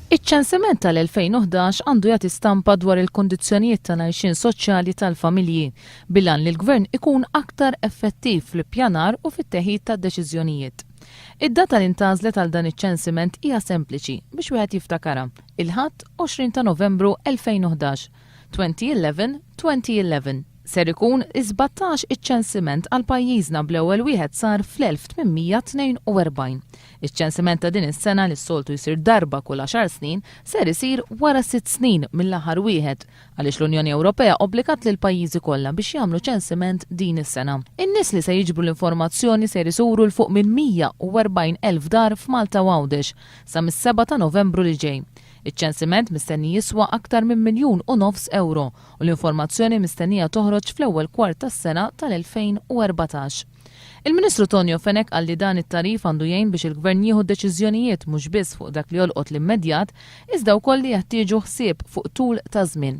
Iċ-ċensiment tal-2011 għandu jagħti stampa dwar il-kondizzjonijiet tal-għajxin soċjali tal-familji bilan li l-Gvern ikun aktar effettiv fl-ippjanar u fit-teħid tad-deċiżjonijiet. Id-data li ntażlet għal dan iċ-ċensiment hija sempliċi biex wieħed jiftakara. Il-ħadd 20 ta' Novembru 2011, 2011. Ser ikun 17 iċ-ċensiment għal pajjiżna bl-ewwel wieħed sar fl-1842. Iċ-ċensiment ta' din is-sena li s-soltu jsir darba kull 10 snin ser isir wara 6 snin mill-aħħar wieħed għaliex l-Unjoni Ewropea obbligat lil pajjiżi kollha biex jagħmlu ċensiment din is-sena. In-nies li se jiġbru l-informazzjoni ser isuru l fuq minn 140,000 dar f'Malta u Għawdex sa mis-7 ta' Novembru li ġej. Iċ-ċensiment mistenni jiswa aktar minn €1.5 miljun u l-informazzjoni mistennija toħroġ fl-ewwel kwart tas-sena tal-2014. Il-Ministru Tonio Fenech qal li dan it-tarif għandu jgħin biex il-Gvern jieħu deċiżjonijiet mhux biss fuq dak li jolqot l-immedjat, iżda wkoll li jeħtieġu ħsieb fuq tul ta' żmien.